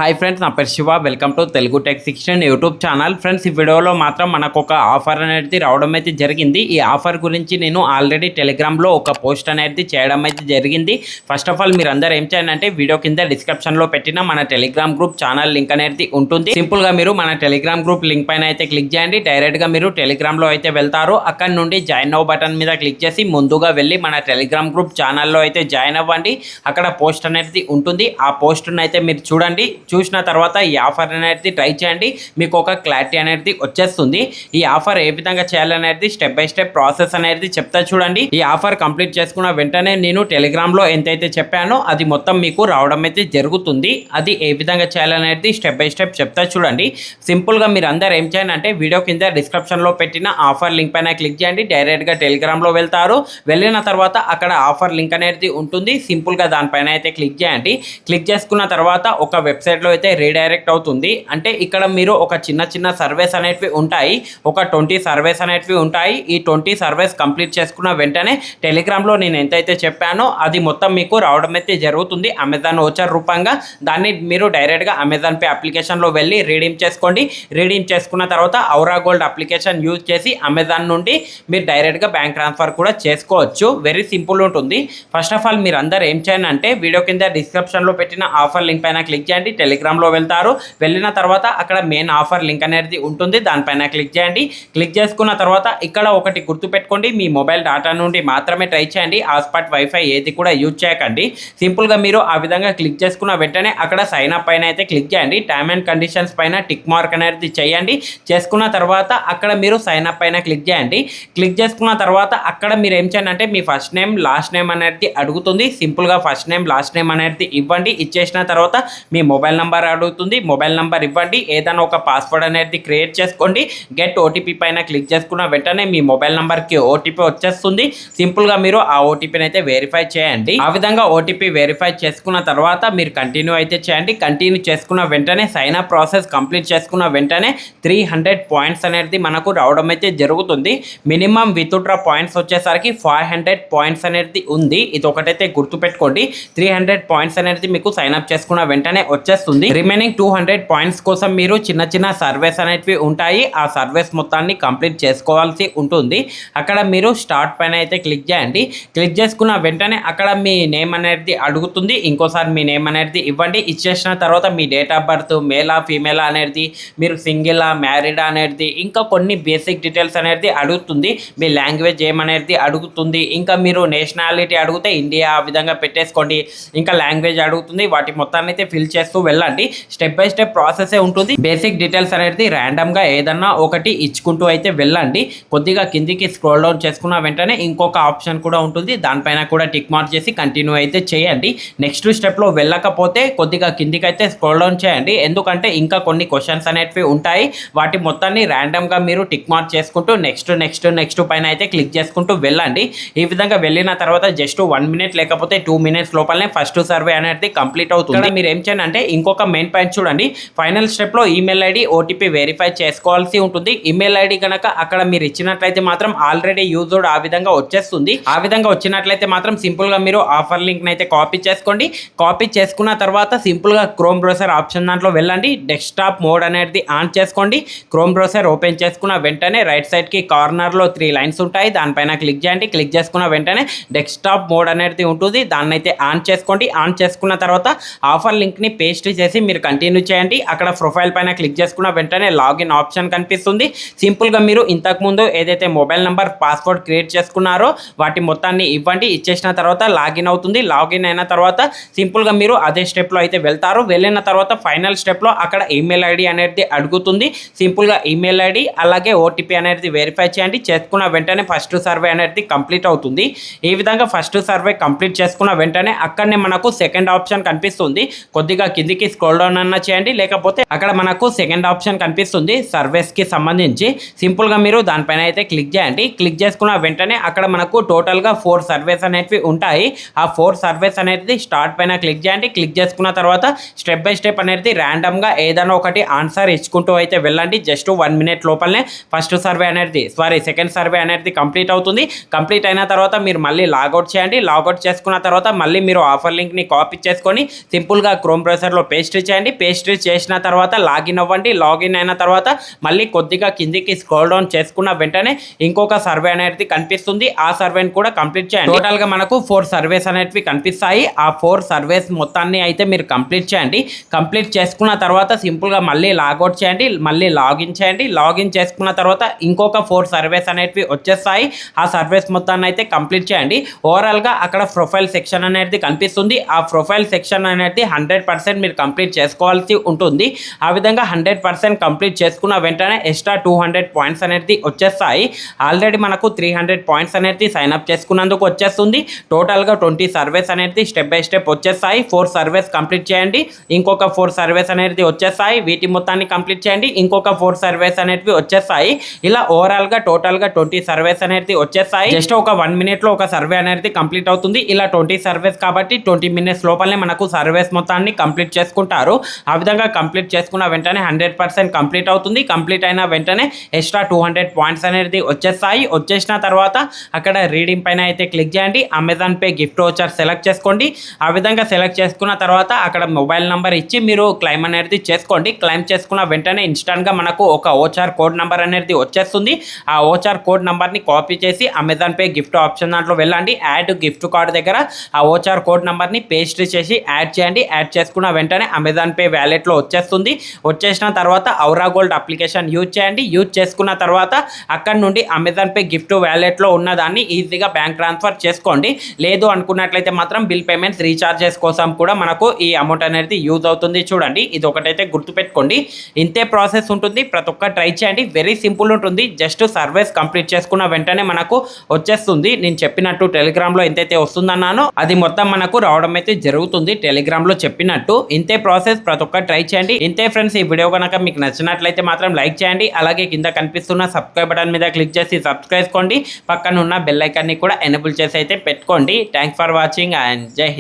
Hi friends, నా పేరు Shiva. Welcome to Telugu tech 16 YouTube channel. Friends, ఈ వీడియోలో మాత్రం మనకు ఒక ఆఫర్ అనేది రావడం అయితే జరిగింది. ఈ ఆఫర్ గురించి నేను ఆల్రెడీ టెలిగ్రామ్లో ఒక పోస్ట్ అనేది చేయడం అయితే జరిగింది. ఫస్ట్ ఆఫ్ ఆల్ మీరు అందరూ ఏం చేయండి అంటే వీడియో కింద డిస్క్రిప్షన్లో పెట్టిన మన టెలిగ్రామ్ గ్రూప్ ఛానల్ లింక్ అనేది ఉంటుంది. సింపుల్గా మీరు మన టెలిగ్రామ్ గ్రూప్ లింక్ పైన అయితే క్లిక్ చేయండి. డైరెక్ట్గా మీరు టెలిగ్రామ్లో అయితే వెళ్తారు. అక్కడ నుండి జాయిన్ నౌ బటన్ మీద క్లిక్ చేసి ముందుగా వెళ్ళి మన టెలిగ్రామ్ గ్రూప్ ఛానల్లో అయితే జాయిన్ అవ్వండి. అక్కడ పోస్ట్ అనేది ఉంటుంది. ఆ పోస్ట్ను అయితే మీరు చూడండి. చూసిన తర్వాత ఈ ఆఫర్ అనేది ట్రై చేయండి. మీకు ఒక క్లారిటీ అనేది వచ్చేస్తుంది. ఈ ఆఫర్ ఏ విధంగా చేయాలనేది స్టెప్ బై స్టెప్ ప్రాసెస్ అనేది చెప్తా చూడండి. ఈ ఆఫర్ కంప్లీట్ చేసుకున్న వెంటనే నేను టెలిగ్రామ్లో ఎంతైతే చెప్పానో అది మొత్తం మీకు రావడం అయితే జరుగుతుంది. అది ఏ విధంగా చేయాలనేది స్టెప్ బై స్టెప్ చెప్తా చూడండి. సింపుల్గా మీరు అందరు ఏం చేయండి అంటే వీడియో కింద డిస్క్రిప్షన్లో పెట్టిన ఆఫర్ లింక్ పైన క్లిక్ చేయండి. డైరెక్ట్గా టెలిగ్రామ్లో వెళ్తారు. వెళ్ళిన తర్వాత అక్కడ ఆఫర్ లింక్ అనేది ఉంటుంది. సింపుల్గా దానిపైన అయితే క్లిక్ చేయండి. క్లిక్ చేసుకున్న తర్వాత ఒక వెబ్సైట్లో అయితే రీడైరెక్ట్ అవుతుంది. అంటే ఇక్కడ మీరు ఒక చిన్న సర్వేస్ అనేటివి ఉంటాయి. ఒక 20 సర్వేస్ అనేటివి ఉంటాయి. ఈ 20 సర్వేస్ కంప్లీట్ చేసుకున్న వెంటనే టెలిగ్రామ్లో నేను ఎంతైతే చెప్పానో అది మొత్తం మీకు రావడం అయితే జరుగుతుంది. అమెజాన్ ఓచర్ రూపంగా దాన్ని మీరు డైరెక్ట్గా అమెజాన్ పే అప్లికేషన్లో వెళ్ళి రీడీమ్ చేసుకోండి. రీడీమ్ చేసుకున్న తర్వాత ఔరా గోల్డ్ అప్లికేషన్ యూజ్ చేసి అమెజాన్ నుండి మీరు డైరెక్ట్గా బ్యాంక్ ట్రాన్స్ఫర్ కూడా చేసుకోవచ్చు. వెరీ సింపుల్ ఉంటుంది. ఫస్ట్ ఆఫ్ ఆల్ మీరు అందరు ఏం చేయండి అంటే వీడియో కింద డిస్క్రిప్షన్లో పెట్టిన ఆఫర్ లింక్ పైన క్లిక్ చేయండి. టెలిగ్రామ్లో వెళ్తారు. వెళ్ళిన తర్వాత అక్కడ మెయిన్ ఆఫర్ లింక్ అనేది ఉంటుంది. దానిపైన క్లిక్ చేయండి. క్లిక్ చేసుకున్న తర్వాత ఇక్కడ ఒకటి గుర్తుపెట్టుకోండి, మీ మొబైల్ డేటా నుండి మాత్రమే ట్రై చేయండి. హాట్స్పాట్ వైఫై ఏది కూడా యూజ్ చేయకండి. సింపుల్గా మీరు ఆ విధంగా క్లిక్ చేసుకున్న వెంటనే అక్కడ సైన్ అప్ పైన అయితే క్లిక్ చేయండి. టర్మ్ అండ్ కండిషన్స్ పైన టిక్ మార్క్ అనేది చేయండి. చేసుకున్న తర్వాత అక్కడ మీరు సైన్ అప్ పైన క్లిక్ చేయండి. క్లిక్ చేసుకున్న తర్వాత అక్కడ మీరు ఏం చేయండి అంటే మీ ఫస్ట్ నేమ్ లాస్ట్ నేమ్ అనేది అడుగుతుంది. సింపుల్గా ఫస్ట్ నేమ్ లాస్ట్ నేమ్ అనేది ఇవ్వండి. ఇచ్చేసిన తర్వాత మీ మొబైల్ నెంబర్ అడుగుతుంది. మొబైల్ నెంబర్ ఇవ్వండి. ఏదైనా ఒక పాస్వర్డ్ అనేది క్రియేట్ చేసుకోండి. గెట్ ఓటీపీ పైన క్లిక్ చేసుకున్న వెంటనే మీ మొబైల్ నెంబర్కి ఓటీపీ వచ్చేస్తుంది. సింపుల్గా మీరు ఆ ఓటీపీని అయితే వెరిఫై చేయండి. ఆ విధంగా ఓటీపీ వెరిఫై చేసుకున్న తర్వాత మీరు కంటిన్యూ అయితే చేయండి. కంటిన్యూ చేసుకున్న వెంటనే సైన్ అప్ ప్రాసెస్ కంప్లీట్ చేసుకున్న వెంటనే 300 పాయింట్స్ అనేది మనకు రావడం అయితే జరుగుతుంది. మినిమం విత్డ్రా పాయింట్స్ వచ్చేసరికి 500 పాయింట్స్ అనేది ఉంది. ఇది ఒకటైతే గుర్తుపెట్టుకోండి. 300 పాయింట్స్ అనేది మీకు సైన్ అప్ చేసుకున్న వెంటనే వచ్చేస్తుంది. రిమైనింగ్ 200 పాయింట్స్ కోసం మీరు చిన్న సర్వేస్ అనేటివి ఉంటాయి. ఆ సర్వేస్ మొత్తాన్ని కంప్లీట్ చేసుకోవాల్సి ఉంటుంది. అక్కడ మీరు స్టార్ట్ పైన అయితే క్లిక్ చేయండి. క్లిక్ చేసుకున్న వెంటనే అక్కడ మీ నేమ్ అనేది అడుగుతుంది. ఇంకోసారి మీ నేమ్ అనేది ఇవ్వండి. ఇచ్చేసిన తర్వాత మీ డేట్ ఆఫ్ బర్త్ మేలా ఫీమేలా అనేది, మీరు సింగిలా మ్యారీడా అనేది, ఇంకా కొన్ని బేసిక్ డీటెయిల్స్ అనేది అడుగుతుంది. మీ లాంగ్వేజ్ ఏమనేది అడుగుతుంది. ఇంకా మీరు నేషనాలిటీ అడిగితే ఇండియా ఆ విధంగా పెట్టేసుకోండి. ఇంకా లాంగ్వేజ్ అడుగుతుంది. వాటి మొత్తాన్ని అయితే ఫిల్ చేస్తూ వెళ్ళండి. స్టెప్ బై స్టెప్ ప్రాసెస్ ఉంటుంది. బేసిక్ డీటెయిల్స్ అనేది ర్యాండమ్గా ఏదన్నా ఒకటి ఇచ్చుకుంటూ అయితే వెళ్ళండి. కొద్దిగా కిందికి స్క్రోల్ డౌన్ చేసుకున్న వెంటనే ఇంకొక ఆప్షన్ కూడా ఉంటుంది. దానిపైన కూడా టిక్ మార్క్ చేసి కంటిన్యూ అయితే చేయండి. నెక్స్ట్ స్టెప్లో వెళ్ళకపోతే కొద్దిగా కిందికి అయితే స్క్రోల్ డౌన్ చేయండి. ఎందుకంటే ఇంకా కొన్ని క్వశ్చన్స్ అనేటివి ఉంటాయి. వాటి మొత్తాన్ని ర్యాండమ్గా మీరు టిక్ మార్క్ చేసుకుంటూ నెక్స్ట్ పైన అయితే క్లిక్ చేసుకుంటూ వెళ్ళండి. ఈ విధంగా వెళ్ళిన తర్వాత జస్ట్ 1 మినిట్ లేకపోతే 2 మినిట్స్ లోపలనే ఫస్ట్ సర్వే అనేది కంప్లీట్ అవుతుంది. మీరు ఏం చేయండి అంటే ఇంకొక మెయిన్ పాయింట్ చూడండి. ఫైనల్ స్టెప్లో ఈమెయిల్ ఐడి ఓటీపీ వెరిఫై చేసుకోవాల్సి ఉంటుంది. ఈమెయిల్ ఐడి కనుక అక్కడ మీరు ఇచ్చినట్లయితే మాత్రం ఆల్రెడీ యూజ్డ్ ఆ విధంగా వచ్చేస్తుంది. ఆ విధంగా వచ్చినట్లయితే మాత్రం సింపుల్గా మీరు ఆఫర్ లింక్ని అయితే కాపీ చేసుకోండి. కాపీ చేసుకున్న తర్వాత సింపుల్గా క్రోమ్ బ్రౌజర్ ఆప్షన్ దాంట్లో వెళ్ళండి. డెస్క్టాప్ మోడ్ అనేది ఆన్ చేసుకోండి. క్రోమ్ బ్రౌజర్ ఓపెన్ చేసుకున్న వెంటనే రైట్ సైడ్కి కార్నర్లో 3 లైన్స్ ఉంటాయి. దానిపైన క్లిక్ చేయండి. క్లిక్ చేసుకున్న వెంటనే డెస్క్టాప్ మోడ్ అనేది ఉంటుంది. దాన్ని అయితే ఆన్ చేసుకోండి. ఆన్ చేసుకున్న తర్వాత ఆఫర్ లింక్ని పేస్ట్ చేసి మీరు కంటిన్యూ చేయండి. అక్కడ ప్రొఫైల్ పైన క్లిక్ చేసుకున్న వెంటనే లాగిన్ ఆప్షన్ కనిపిస్తుంది. సింపుల్గా మీరు ఇంతకుముందు ఏదైతే మొబైల్ నెంబర్ పాస్వర్డ్ క్రియేట్ చేసుకున్నారో వాటి మొత్తాన్ని ఇవ్వండి. ఇచ్చేసిన తర్వాత లాగిన్ అవుతుంది. లాగిన్ అయిన తర్వాత సింపుల్గా మీరు అదే స్టెప్లో అయితే వెళ్తారు. వెళ్ళిన తర్వాత ఫైనల్ స్టెప్లో అక్కడ ఈమెయిల్ ఐడి అనేది అడుగుతుంది. సింపుల్గా ఈమెయిల్ ఐడి అలాగే ఓటీపీ అనేది వెరిఫై చేయండి. చేసుకున్న వెంటనే ఫస్ట్ సర్వే అనేది కంప్లీట్ అవుతుంది. ఈ విధంగా ఫస్ట్ సర్వే కంప్లీట్ చేసుకున్న వెంటనే అక్కడనే మనకు సెకండ్ ఆప్షన్ కనిపిస్తుంది. కొద్దిగా కిందికి స్క్రోల్ డౌన్ అన్న చేయండి. లేకపోతే అక్కడ మనకు సెకండ్ ఆప్షన్ కనిపిస్తుంది సర్వేస్కి సంబంధించి. సింపుల్గా మీరు దానిపైన అయితే క్లిక్ చేయండి. క్లిక్ చేసుకున్న వెంటనే అక్కడ మనకు టోటల్గా 4 సర్వేస్ అనేవి ఉంటాయి. ఆ 4 సర్వేస్ అనేది స్టార్ట్ పైన క్లిక్ చేయండి. క్లిక్ చేసుకున్న తర్వాత స్టెప్ బై స్టెప్ అనేది ర్యాండమ్గా ఏదైనా ఒకటి ఆన్సర్ ఇచ్చుకుంటూ అయితే వెళ్ళండి. జస్ట్ 1 మినిట్ లోపలనే ఫస్ట్ సర్వే అనేది సెకండ్ సర్వే అనేది కంప్లీట్ అవుతుంది. కంప్లీట్ అయిన తర్వాత మీరు మళ్ళీ లాగౌట్ చేయండి. లాగౌట్ చేసుకున్న తర్వాత మళ్ళీ మీరు ఆఫర్ లింక్ని కాపీ చేసుకొని సింపుల్గా క్రోమ్ బ్రౌజర్లో పేస్ట్రీ చేయండి. పేస్ట్రీ చేసిన తర్వాత లాగిన్ అవ్వండి. లాగిన్ అయిన తర్వాత మళ్ళీ కొద్దిగా కిందికి స్క్రోల్ డౌన్ చేసుకున్న వెంటనే ఇంకొక సర్వే అనేది కనిపిస్తుంది. ఆ సర్వేని కూడా కంప్లీట్ చేయండి. టోటల్గా మనకు 4 సర్వేస్ అనేటివి కనిపిస్తాయి. ఆ 4 సర్వేస్ మొత్తాన్ని అయితే మీరు కంప్లీట్ చేయండి. కంప్లీట్ చేసుకున్న తర్వాత సింపుల్గా మళ్ళీ లాగౌట్ చేయండి. మళ్ళీ లాగిన్ చేయండి. లాగిన్ చేసుకున్న తర్వాత ఇంకొక 4 సర్వేస్ అనేటివి వచ్చేస్తాయి. ఆ సర్వేస్ మొత్తాన్ని అయితే కంప్లీట్ చేయండి. ఓవరాల్గా అక్కడ ప్రొఫైల్ సెక్షన్ అనేది కనిపిస్తుంది. ఆ ప్రొఫైల్ సెక్షన్ అనేది 100% మీరు కంప్లీట్ చేసుకోవాల్సి ఉంటుంది. ఆ విధంగా 100% కంప్లీట్ చేసుకున్న వెంటనే ఎక్స్ట్రా 200 పాయింట్స్ అనేది వచ్చేస్తాయి. ఆల్రెడీ మనకు 300 పాయింట్స్ అనేది సైన్అప్ చేసుకున్నందుకు వచ్చేస్తుంది. టోటల్గా 20 సర్వేస్ అనేది స్టెప్ బై స్టెప్ వచ్చేస్తాయి. 4 సర్వేస్ కంప్లీట్ చేయండి. ఇంకొక 4 సర్వేస్ అనేది వచ్చేస్తాయి. వీటి మొత్తాన్ని కంప్లీట్ చేయండి. ఇంకొక 4 సర్వేస్ అనేవి వచ్చేస్తాయి. ఇలా ఓవరాల్గా టోటల్గా 20 సర్వేస్ అనేది వచ్చేస్తాయి. జస్ట్ ఒక 1 మినిట్లో ఒక సర్వే అనేది కంప్లీట్ అవుతుంది. ఇలా 20 సర్వేస్ కాబట్టి 20 మినిట్స్ లోపలనే మనకు సర్వేస్ మొత్తాన్ని కంప్లీట్ చేసుకుంటారు. ఆ విధంగా కంప్లీట్ చేసుకున్న వెంటనే 100% కంప్లీట్ అవుతుంది. కంప్లీట్ అయిన వెంటనే ఎక్స్ట్రా 200 పాయింట్స్ అనేది వచ్చేస్తాయి. వచ్చేసిన తర్వాత అక్కడ రీడింగ్ పైన అయితే క్లిక్ చేయండి. Amazon pay gift voucher select చేసుకోండి. ఆ విధంగా సెలెక్ట్ చేసుకున్న తర్వాత అక్కడ మొబైల్ నెంబర్ ఇచ్చి మీరు క్లైమ్ అనేది చేసుకోండి. క్లైమ్ చేసుకున్న వెంటనే ఇన్స్టాంట్గా మనకు ఒక ఓచార్ కోడ్ నెంబర్ అనేది వచ్చేస్తుంది. ఆ ఓచార్ కోడ్ నెంబర్ని కాపీ చేసి అమెజాన్ పే గిఫ్ట్ ఆప్షన్ దాంట్లో వెళ్ళండి. యాడ్ గిఫ్ట్ కార్డ్ దగ్గర ఆ ఓచార్ కోడ్ నెంబర్ని పేస్ట్ చేసి యాడ్ చేయండి. యాడ్ చేసుకున్న వెంటనే అమెజాన్ పే వ్యాలెట్లో వచ్చేస్తుంది. వచ్చేసిన తర్వాత ఔరా గోల్డ్ అప్లికేషన్ యూజ్ చేయండి. యూజ్ చేసుకున్న తర్వాత అక్కడ నుండి అమెజాన్ పే గిఫ్ట్ వ్యాలెట్లో ఉన్నదాన్ని ఈజీగా బ్యాంక్ ట్రాన్స్ఫర్ చేసుకోండి. లేదు అనుకున్నట్లయితే మాత్రం బిల్ పేమెంట్స్ రీఛార్జెస్ కోసం కూడా మనకు ఈ అమౌంట్ అనేది యూజ్ అవుతుంది. చూడండి, ఇది ఒకటైతే గుర్తుపెట్టుకోండి. ఇంతే ప్రాసెస్ ఉంటుంది. ప్రతి ఒక్క ట్రై చేయండి. వెరీ సింపుల్ ఉంటుంది. జస్ట్ సర్వేస్ కంప్లీట్ చేసుకున్న వెంటనే మనకు వచ్చేస్తుంది. నేను చెప్పినట్టు టెలిగ్రామ్లో ఎంతైతే వస్తుందన్నానో అది మొత్తం మనకు రావడం అయితే జరుగుతుంది. టెలిగ్రామ్లో చెప్పినట్టు ఇంతే ప్రాసెస్. ప్రతి ఒక్క ట్రై చేయండి. ఇంతే ఫ్రెండ్స్. ఈ వీడియో కనుక మీకు నచ్చినట్లయితే మాత్రం లైక్ చేయండి. అలాగే కింద కనిపిస్తున్న సబ్స్క్రైబ్ బటన్ మీద క్లిక్ చేసి సబ్స్క్రైబ్ చేసుకోండి. పక్కన ఉన్న బెల్ ఐకాన్ని కూడా ఎనేబుల్ చేసి అయితే పెట్టుకోండి. థ్యాంక్స్ ఫర్ వాచింగ్ అండ్ జై హింద్.